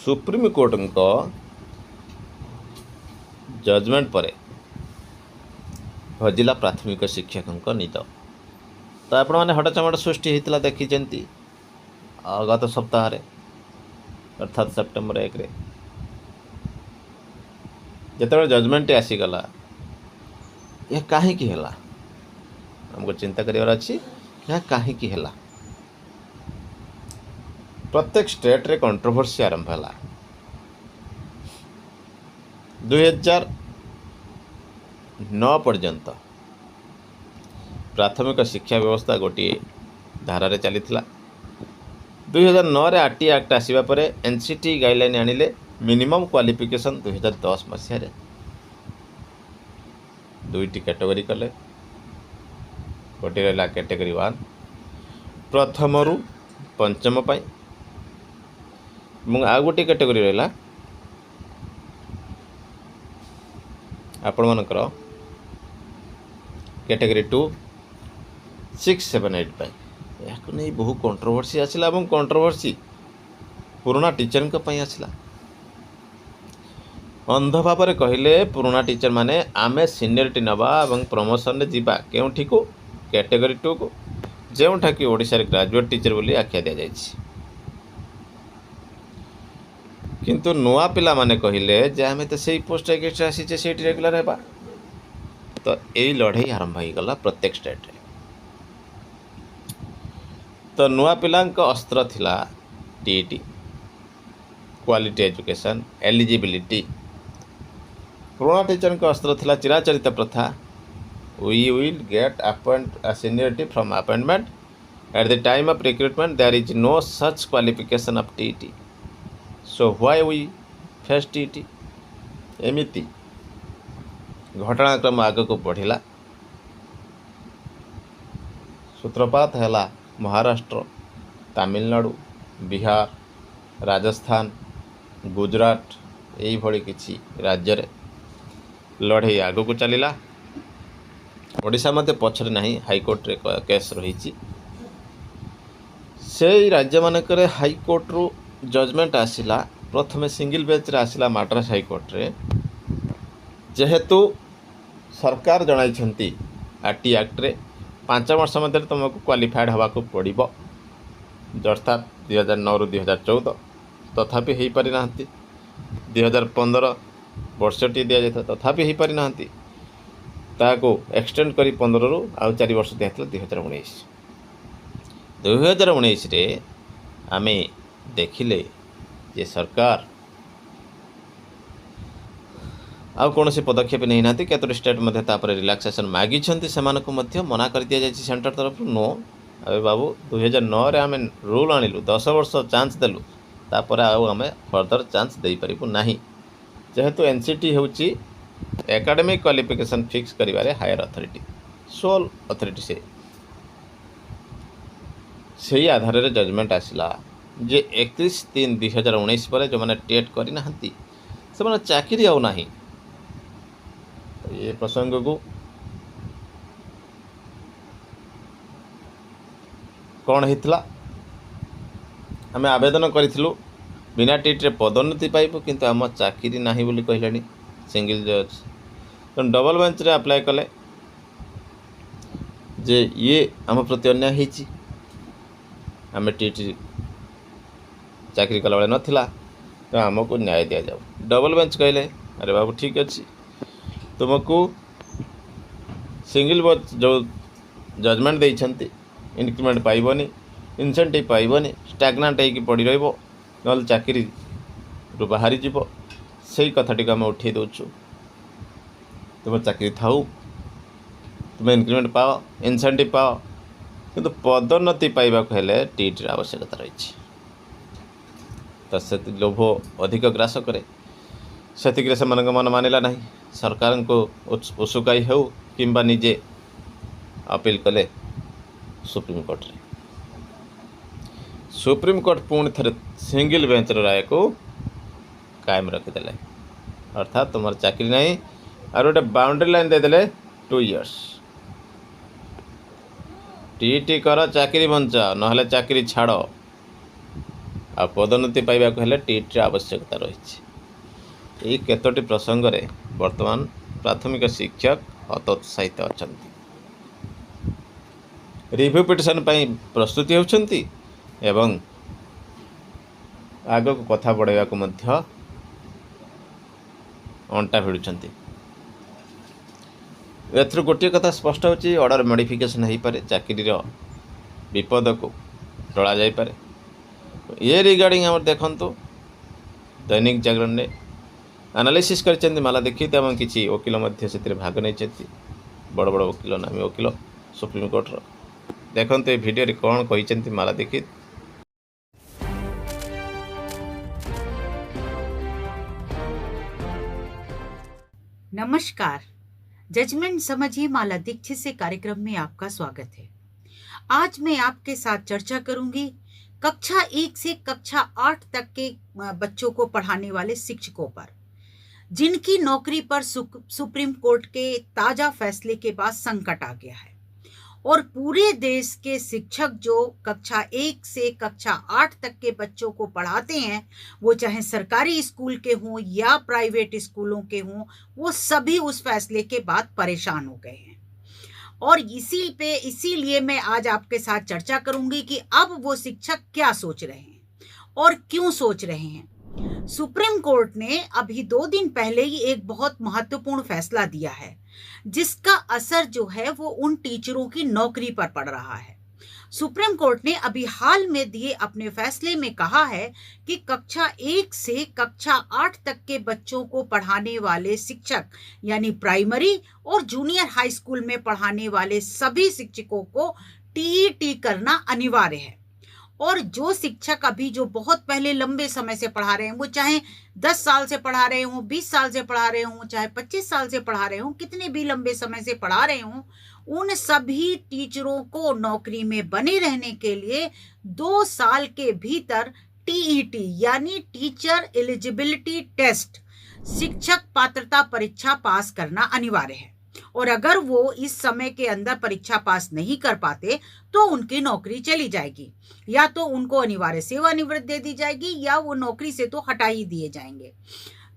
Supreme court judgement पर हजिला प्राथमिक शिक्षक निद। तो आपण मैंने हटचमट सृष्टि होता देखी गत सप्ताह अर्थात सेप्टेम्बर 1 जिते जजमेंट आसीगला यह कहीं हमको चिंता करार अच्छी यह कहीं प्रत्येक स्टेट रे कंट्रोवर्सी आरंभ है 2009 पर्यंत प्राथमिक शिक्षा व्यवस्था गोटे धारा चली 2009 आरटी एक्ट आसवा पर एनसीटी गाइडलाइन आनिले मिनिमम क्वालिफिकेशन 2010 मसीह दुईटी कैटेगरी कले गोटे रहा कैटेगरी 1 प्रथम रु पंचम पाई आ गोटे कैटेगरी रहा आपण मानकर कैटेगरी 2 6 7 8 पाई या नहीं बहु कंट्रोवर्सी आसला और कंट्रोवर्सी पुराना टीचर आसला अंध भाव में कहले पुराना टीचर माने आमे सीनियरिटी नवा और प्रमोशन रे जीवा केउठी को कैटेगरी 2 को जेउठा कि ओडिशा रे ग्रेजुएट टीचर बोली आख्या दिया जायछि किंतु नुआ पिला माने कहले जे आमे तो सही पोस्ट एगेस्ट आसीचे सेठी रेगुलर हेबा। तो यही लड़ाई आरंभ हो गला प्रत्येक स्टेट रे। तो नुआ पिलांक अस्त्र थिला टीईटी क्वालिटी एजुकेशन एलिजिबिलिटी पुराना टीचर का अस्त्र थिला चिराचरित प्रथा we will get appoint seniority from appointment at the time of recruitment there is no such qualification of TET so why we face TET एमिति घटनाक्रम आग को बढ़ला सूत्रपात है महाराष्ट्र तमिलनाडु बिहार राजस्थान गुजरात यही भली किछि राज्य रे लड़ाई आग को चलला ओडिशा मध्य पछरे नहीं हाईकोर्ट रे केस रही से राज्य मानक हाईकोर्ट रु जजमेंट आसिला प्रथमे सिंगल बेंच रे आसिला मद्रास हाईकोर्ट रे जेहेतु सरकार जणाइछंती आरटी एक्ट रे 5 वर्ष मध्य तुमको क्वालिफाइड हवा को पड़ो अर्थात 2009 रु 2014 तथापि हो पारि ना 2015 वर्षटी दि जाता तथापि हो पारि ना ताको एक्सटेंड करी 15 रु आउ 4 वर्ष दिया 2019 रे आमे देखिले जे सरकार आउ कौन से पदक्षेप नहीं ना केतोटी स्टेट रिलैक्सेशन मागी से मना कर दि जाए सेंटर तरफ नो अबे बाबू 2009 रे आमे रूल आनिलु 10 वर्ष चांस देलु तापर आम फर्दर चांस दे पारिबु नाही जेहेतु एनसीटी होची एकेडमिक क्वालिफिकेशन फिक्स करिवारे हायर अथॉरिटी सोल अथॉरिटी से आधार रे जजमेंट आसिला जे 31/3/2019 पर जो मैंने टेट करना से चाकरी आउ नाही। तो ये प्रसंग को कौन होता आम आवेदन करूँ बिना टीट रे पदोन्नति पाइबू किंतु आम चाकरी नाही बोली कहले सिंगल जज तो डबल बेंच रे अप्लाई कले जे ये आम प्रति अन्याय होती आम टीट चाकरी कला बेले नथिला तो आमको न्याय दि जाओ डबल बेंच कहले अरे बाबू ठीक अच्छे तुमको सिंगल बेंच जो जजमेंट देइछंती इंक्रीमेंट पाइबनी इनसेंटिव पाइबनी स्टैग्नांट होगी पड़ी रहिबो न चाकरी रु बाहरी जीव से कथाटी आम उठे दौचु तुम चाकरी थाऊ तुम इंक्रीमेंट पाओ इनसेंटिव पाओ किंतु पदोन्नति पाइबा हेले टीट आवश्यकता रही तो से लोभ अधिक ग्रास करे से मन मानिला नहीं सरकार को उसुकाई हो किंबा निजे अपील कले सुप्रीमकोर्ट रे सुप्रीमकोर्ट पुणी थे सिंगल बेंच राय को कायम रखीदे अर्थात तुम चाकरी नहीं और गोटे बाउंड्री लाइन देदेले 2 इयर्स टीटी कर चाकरी बंचा ना चाकरी छाड़ आ पदोन्नति पाइबाक हेले टीईटी आवश्यकता रही। ये केतोटी प्रसंग रे वर्तमान प्राथमिक शिक्षक हतोत्साहित अछंती। रिव्यू पिटिशन पाई प्रस्तुति होउछंती एवं आग को कथा बढ़ाइबा को मध्य अंटा भिड़ुछंती। एथर गोटे कथा स्पष्ट होची ऑर्डर मॉडिफिकेशन हो पारे, चाकरी विपद को टला जाई पारे। ये रिगार्डिंग आम देखु दैनिक जागरण ने एनालिसिस कर माला दीक्षित एवं किसी वकिल से भाग नहीं, बड़ बड़ वकिल नामी वकिल सुप्रीम कोर्टर। देखो ये वीडियो कौन कहते माला दीक्षित। नमस्कार, जजमेंट समझिए माला दीक्षित से कार्यक्रम में आपका स्वागत है। आज मैं आपके साथ चर्चा करूंगी कक्षा 1 से कक्षा 8 तक के बच्चों को पढ़ाने वाले शिक्षकों पर, जिनकी नौकरी पर सुप्रीम कोर्ट के ताजा फैसले के बाद संकट आ गया है और पूरे देश के शिक्षक जो कक्षा 1 से कक्षा 8 तक के बच्चों को पढ़ाते हैं, वो चाहे सरकारी स्कूल के हों या प्राइवेट स्कूलों के हों, वो सभी उस फैसले के बाद परेशान हो गए हैं। और इसीलिए मैं आज आपके साथ चर्चा करूंगी कि अब वो शिक्षक क्या सोच रहे हैं और क्यों सोच रहे हैं। सुप्रीम कोर्ट ने अभी 2 दिन पहले ही एक बहुत महत्वपूर्ण फैसला दिया है, जिसका असर जो है वो उन टीचरों की नौकरी पर पड़ रहा है। सुप्रीम कोर्ट ने अभी हाल में दिए अपने फैसले में कहा है कि कक्षा 1 से कक्षा 8 तक के बच्चों को पढ़ाने वाले शिक्षक, यानी प्राइमरी और जूनियर हाई स्कूल में पढ़ाने वाले सभी शिक्षकों को टीईटी करना अनिवार्य है। और जो शिक्षक अभी जो बहुत पहले लंबे समय से पढ़ा रहे हैं, वो चाहे 10 साल से पढ़ा रहे हों, 20 साल से पढ़ा रहे हों, चाहे 25 साल से पढ़ा रहे हों, कितने भी लंबे समय से पढ़ा रहे हों, उन सभी टीचरों को नौकरी में बने रहने के लिए 2 साल के भीतर टीईटी यानी टीचर एलिजिबिलिटी टेस्ट, शिक्षक पात्रता परीक्षा पास करना अनिवार्य है। और अगर वो इस समय के अंदर परीक्षा पास नहीं कर पाते तो उनकी नौकरी चली जाएगी, या तो उनको अनिवार्य सेवानिवृत्ति दे दी जाएगी या वो नौकरी से तो हटा ही दिए जाएंगे।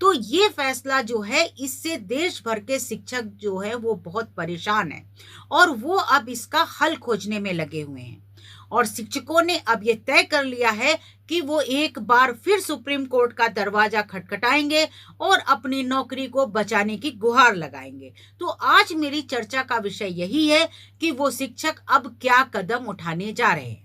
तो ये फैसला जो है, इससे देश भर के शिक्षक जो है वो बहुत परेशान है और वो अब इसका हल खोजने में लगे हुए हैं। और शिक्षकों ने अब ये तय कर लिया है कि वो एक बार फिर सुप्रीम कोर्ट का दरवाजा खटखटाएंगे और अपनी नौकरी को बचाने की गुहार लगाएंगे। तो आज मेरी चर्चा का विषय यही है कि वो शिक्षक अब क्या कदम उठाने जा रहे हैं।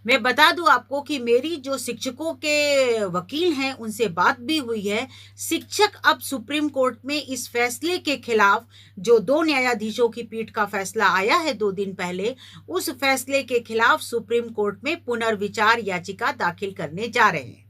मैं बता दूं आपको कि मेरी जो शिक्षकों के वकील हैं उनसे बात भी हुई है। शिक्षक अब सुप्रीम कोर्ट में इस फैसले के खिलाफ, जो 2 न्यायाधीशों की पीठ का फैसला आया है 2 दिन पहले, उस फैसले के खिलाफ सुप्रीम कोर्ट में पुनर्विचार याचिका दाखिल करने जा रहे हैं।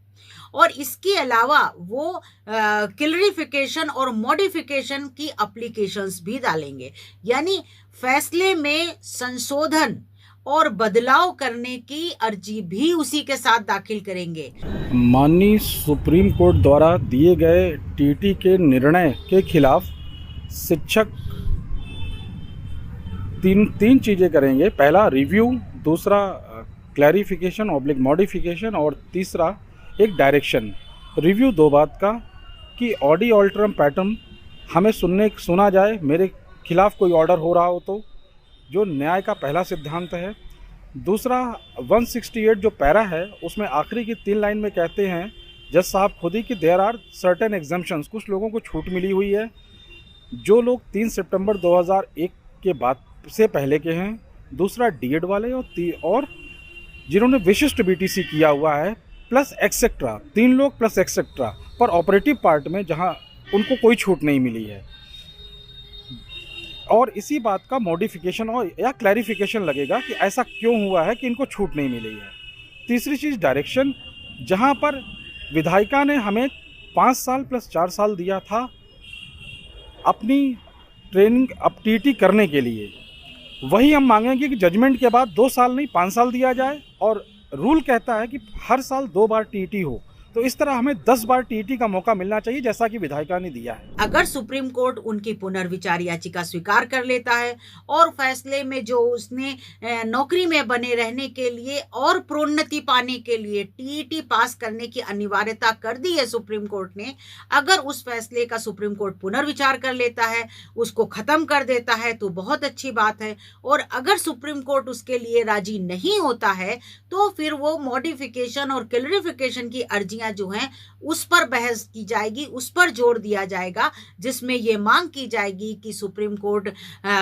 और इसके अलावा वो क्लैरिफिकेशन और मॉडिफिकेशन की एप्लीकेशंस भी डालेंगे, यानी फैसले में संशोधन और बदलाव करने की अर्जी भी उसी के साथ दाखिल करेंगे। माननीय सुप्रीम कोर्ट द्वारा दिए गए टीटी के निर्णय के खिलाफ शिक्षक तीन चीज़ें करेंगे। पहला रिव्यू, दूसरा क्लैरिफिकेशन ऑब्लिक मॉडिफिकेशन और तीसरा एक डायरेक्शन। रिव्यू 2 बात का कि ऑडी ऑल्टरम पैटर्न हमें सुना जाए, मेरे खिलाफ कोई ऑर्डर हो रहा हो तो, जो न्याय का पहला सिद्धांत है। दूसरा 168 जो पैरा है उसमें आखिरी की 3 लाइन में कहते हैं जज साहब खुद ही कि देयर आर सर्टेन एग्जम्पशंस, कुछ लोगों को छूट मिली हुई है, जो लोग 3 सितंबर 2001 के बाद से पहले के हैं। दूसरा डीएड वाले और जिन्होंने विशिष्ट बीटीसी किया हुआ है प्लस एक्सेट्रा, 3 लोग प्लस एक्सेट्रा पर ऑपरेटिव पार्ट में जहां उनको कोई छूट नहीं मिली है। और इसी बात का मॉडिफिकेशन और या क्लैरिफिकेशन लगेगा कि ऐसा क्यों हुआ है कि इनको छूट नहीं मिली है। तीसरी चीज़ डायरेक्शन, जहां पर विधायिका ने हमें 5 साल प्लस 4 साल दिया था अपनी ट्रेनिंग अब टीटी करने के लिए, वही हम मांगेंगे कि जजमेंट के बाद 2 साल नहीं 5 साल दिया जाए। और रूल कहता है कि हर साल 2 बार टीटी हो, तो इस तरह हमें 10 बार टीईटी का मौका मिलना चाहिए, जैसा कि विधायिका ने दिया है। अगर सुप्रीम कोर्ट उनकी पुनर्विचार याचिका स्वीकार कर लेता है और फैसले में जो उसने नौकरी में बने रहने के लिए और प्रोन्नति पाने के लिए टीईटी पास करने की अनिवार्यता कर दी है सुप्रीम कोर्ट ने, अगर उस फैसले का सुप्रीम कोर्ट पुनर्विचार कर लेता है, उसको खत्म कर देता है, तो बहुत अच्छी बात है। और अगर सुप्रीम कोर्ट उसके लिए राजी नहीं होता है तो फिर वो मॉडिफिकेशन और क्लैरिफिकेशन की अर्जियां जो हैं उस पर बहस की जाएगी, उस पर जोर दिया जाएगा, जिसमें ये मांग की जाएगी कि सुप्रीम कोर्ट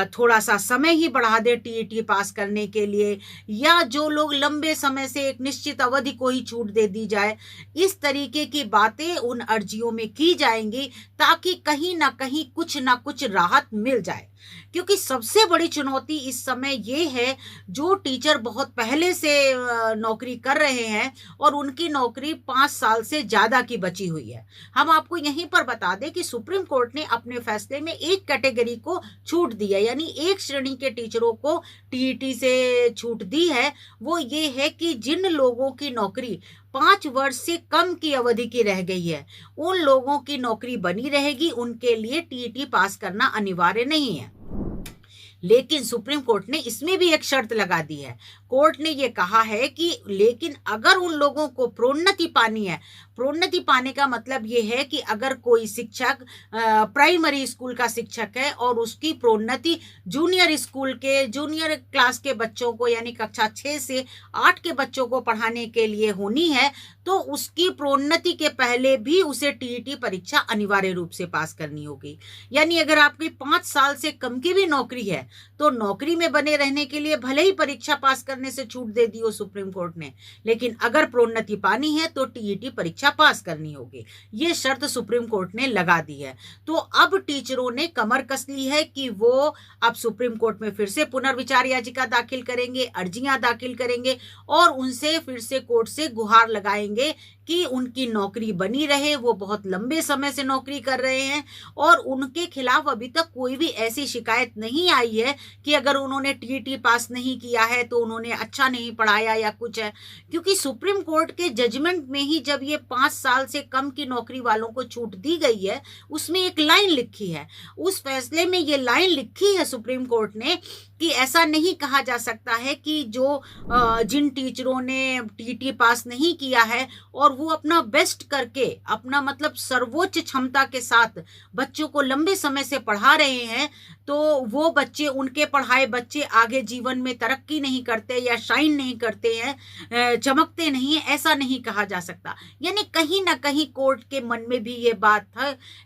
थोड़ा सा समय ही बढ़ा दे टीईटी पास करने के लिए, या जो लोग लंबे समय से एक निश्चित अवधि को ही छूट दे दी जाए। इस तरीके की बातें उन अर्जियों में की जाएंगी ताकि कहीं ना कहीं कुछ ना कुछ राहत मिल जाए। क्योंकि सबसे बड़ी चुनौती इस समय ये है, जो टीचर बहुत पहले से नौकरी कर रहे हैं और उनकी नौकरी 5 साल से ज्यादा की बची हुई है। हम आपको यहीं पर बता दें कि सुप्रीम कोर्ट ने अपने फैसले में एक कैटेगरी को छूट दी है, यानी एक श्रेणी के टीचरों को टीईटी से छूट दी है। वो ये है कि जिन लोगों की नौकरी 5 वर्ष से कम की अवधि की रह गई है, उन लोगों की नौकरी बनी रहेगी, उनके लिए टीईटी पास करना अनिवार्य नहीं है। लेकिन सुप्रीम कोर्ट ने इसमें भी एक शर्त लगा दी है। कोर्ट ने ये कहा है कि लेकिन अगर उन लोगों को प्रोन्नति पानी है, प्रोन्नति पाने का मतलब ये है कि अगर कोई शिक्षक प्राइमरी स्कूल का शिक्षक है और उसकी प्रोन्नति जूनियर क्लास के बच्चों को, यानी कक्षा 6 से 8 के बच्चों को पढ़ाने के लिए होनी है, तो उसकी प्रोन्नति के पहले भी उसे टीईटी परीक्षा अनिवार्य रूप से पास करनी होगी। यानी अगर आपकी 5 साल से कम की भी नौकरी है तो नौकरी में बने रहने के लिए भले ही परीक्षा पास करने से छूट दे दी हो सुप्रीम कोर्ट ने, लेकिन अगर प्रोन्नति पानी है तो टीईटी परीक्षा पास करनी होगी। ये शर्त सुप्रीम कोर्ट ने लगा दी है। तो अब टीचरों ने कमर कस ली है कि वो अब सुप्रीम कोर्ट में फिर से पुनर्विचार याचिका दाखिल करेंगे, अर्जियां दाखिल करेंगे और उनसे फिर से कोर्ट से गुहार लगाएंगे कि उनकी नौकरी बनी रहे। वो बहुत लंबे समय से नौकरी कर रहे हैं और उनके खिलाफ अभी तक कोई भी ऐसी शिकायत नहीं आई है कि अगर उन्होंने टीईटी पास नहीं किया है तो उन्होंने अच्छा नहीं पढ़ाया या कुछ है। क्योंकि सुप्रीम कोर्ट के जजमेंट में ही जब ये 5 साल से कम की नौकरी वालों को छूट दी गई है, उसमें एक लाइन लिखी है, उस फैसले में ये लाइन लिखी है सुप्रीम कोर्ट ने कि ऐसा नहीं कहा जा सकता है कि जिन टीचरों ने टीईटी पास नहीं किया है और वो अपना बेस्ट करके, अपना मतलब सर्वोच्च क्षमता के साथ बच्चों को लंबे समय से पढ़ा रहे हैं, तो वो बच्चे, उनके पढ़ाए बच्चे आगे जीवन में तरक्की नहीं करते या शाइन नहीं करते हैं, चमकते नहीं है, ऐसा नहीं कहा जा सकता। यानी कहीं ना कहीं कोर्ट के मन में भी ये बात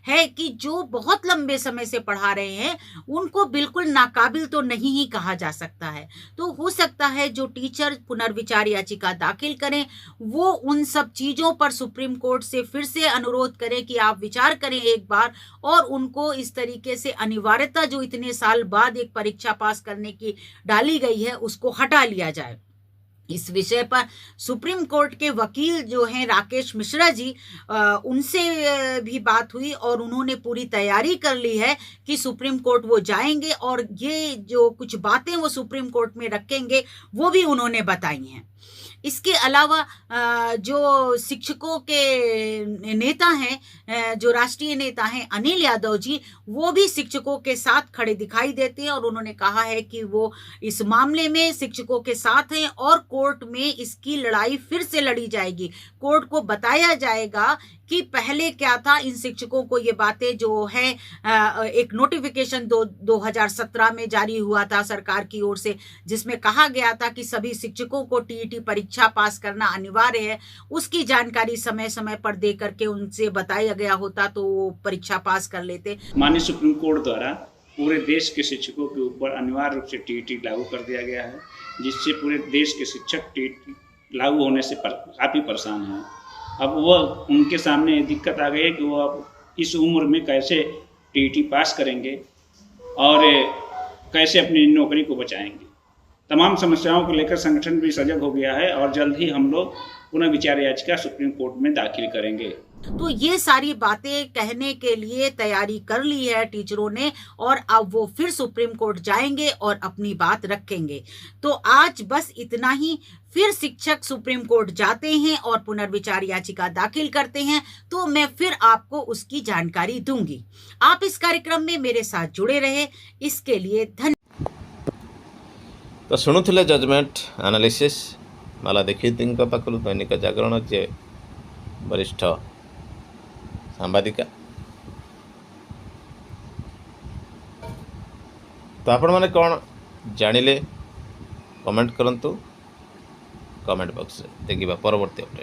है कि जो बहुत लंबे समय से पढ़ा रहे हैं उनको बिल्कुल नाकाबिल तो नहीं ही कहा जा सकता है। तो हो सकता है जो टीचर पुनर्विचार याचिका दाखिल करें वो उन सब चीजों पर सुप्रीम कोर्ट से फिर से अनुरोध करें कि आप विचार करें एक बार, और उनको इस तरीके से अनिवार्यता जो इतने साल बाद एक परीक्षा पास करने की डाली गई है उसको हटा लिया जाए। इस विषय पर सुप्रीम कोर्ट के वकील जो हैं राकेश मिश्रा जी, उनसे भी बात हुई और उन्होंने पूरी तैयारी कर ली है कि सुप्रीम कोर्ट वो जाएंगे और ये जो कुछ बातें वो सुप्रीम कोर्ट में रखेंगे वो भी उन्होंने बताई हैं। इसके अलावा जो शिक्षकों के नेता हैं, जो राष्ट्रीय नेता हैं अनिल यादव जी, वो भी शिक्षकों के साथ खड़े दिखाई देते हैं और उन्होंने कहा है कि वो इस मामले में शिक्षकों के साथ हैं और कोर्ट में इसकी लड़ाई फिर से लड़ी जाएगी। कोर्ट को बताया जाएगा कि पहले क्या था। इन शिक्षकों को ये बातें जो है एक नोटिफिकेशन 2017 में जारी हुआ था सरकार की ओर से, जिसमें कहा गया था कि सभी शिक्षकों को टीईटी परीक्षा पास करना अनिवार्य है। उसकी जानकारी समय समय पर दे करके उनसे बताया गया होता तो वो परीक्षा पास कर लेते। माननीय सुप्रीम कोर्ट द्वारा पूरे देश के शिक्षकों के ऊपर अनिवार्य रूप से टीईटी लागू कर दिया गया है, जिससे पूरे देश के शिक्षक टीईटी लागू होने से काफ़ी परेशान हैं। अब वह उनके सामने दिक्कत आ गई है कि वो अब इस उम्र में कैसे टीईटी पास करेंगे और कैसे अपनी नौकरी को बचाएंगे। तमाम समस्याओं को लेकर संगठन भी सजग हो गया है और जल्द ही हम लोग पुनः विचार याचिका सुप्रीम कोर्ट में दाखिल करेंगे। तो ये सारी बातें कहने के लिए तैयारी कर ली है टीचरों ने, और अब वो फिर सुप्रीम कोर्ट जाएंगे और अपनी बात रखेंगे। तो आज बस इतना ही। फिर शिक्षक सुप्रीम कोर्ट जाते हैं और पुनर्विचार याचिका दाखिल करते हैं तो मैं फिर आपको उसकी जानकारी दूंगी। आप इस कार्यक्रम में मेरे साथ जुड़े रहे, इसके लिए धन्यवाद। तो शुणुले जजमेंट एनालिसिस माला दीक्षित पाखु दैनिक जागरण जे वरिष्ठ सांबादिका। तो आपण मैंने कौन जानिले कमेंट करंतु कमेंट बॉक्स देखिबा परवर्ती अपडेट।